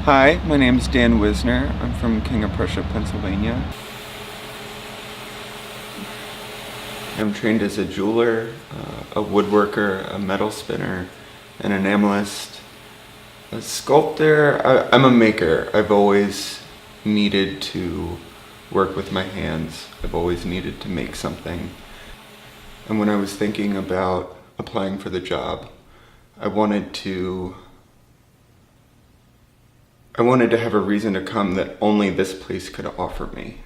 Hi, my name is Dan Wisner. I'm from King of Prussia, Pennsylvania. I'm trained as a jeweler, a woodworker, a metal spinner, an enamelist, a sculptor. I'm a maker. I've always needed to work with my hands. I've always needed to make something. And when I was thinking about applying for the job, I wanted to have a reason to come that only this place could offer me.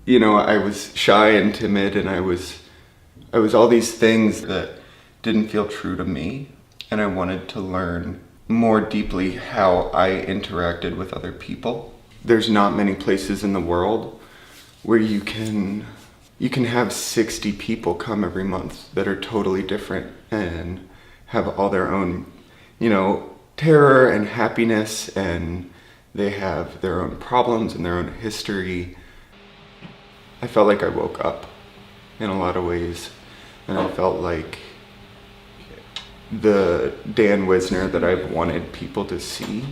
You know, I was shy and timid, and I was all these things that didn't feel true to me, and I wanted to learn more deeply how I interacted with other people. There's not many places in the world where you can have 60 people come every month that are totally different and have all their own, terror and happiness, and they have their own problems and their own history. I felt like I woke up in a lot of ways, and I felt like the Dan Wisner that I've wanted people to see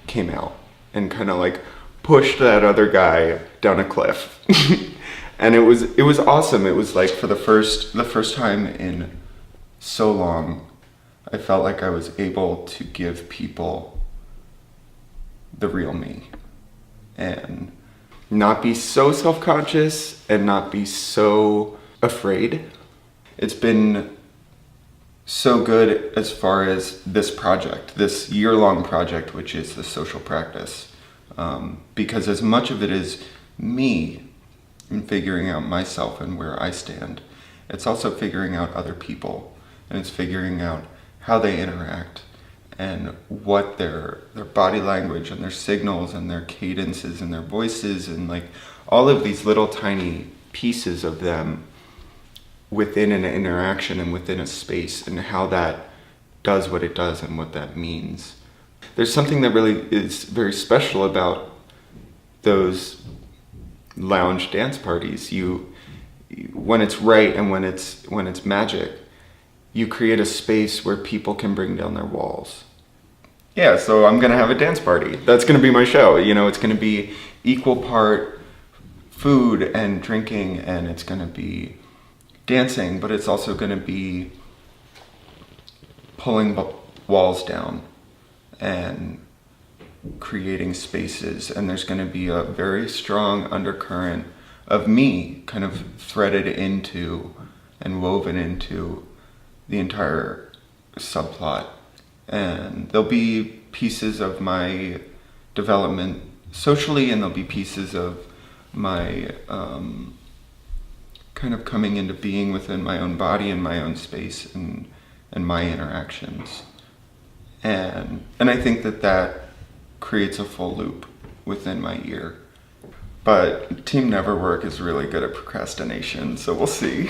came out and kind of like pushed that other guy down a cliff. And it was awesome. It was like for the first time in so long, I felt like I was able to give people the real me and not be so self-conscious and not be so afraid. It's been so good as far as this project, this year-long project, which is the social practice, because as much of it is me and figuring out myself and where I stand, it's also figuring out other people, and it's figuring out how they interact and what their body language and their signals and their cadences and their voices and like all of these little tiny pieces of them within an interaction and within a space, and how that does what it does and what that means. There's something that really is very special about those lounge dance parties. When it's right and when it's magic, you create a space where people can bring down their walls. Yeah, so I'm gonna have a dance party. That's gonna be my show. It's gonna be equal part food and drinking, and it's gonna be dancing, but it's also gonna be pulling walls down and creating spaces. And there's gonna be a very strong undercurrent of me kind of threaded into and woven into the entire subplot. And there'll be pieces of my development socially, and there'll be pieces of my kind of coming into being within my own body and my own space and my interactions. And I think that creates a full loop within my year. But Team Never Work is really good at procrastination, so we'll see.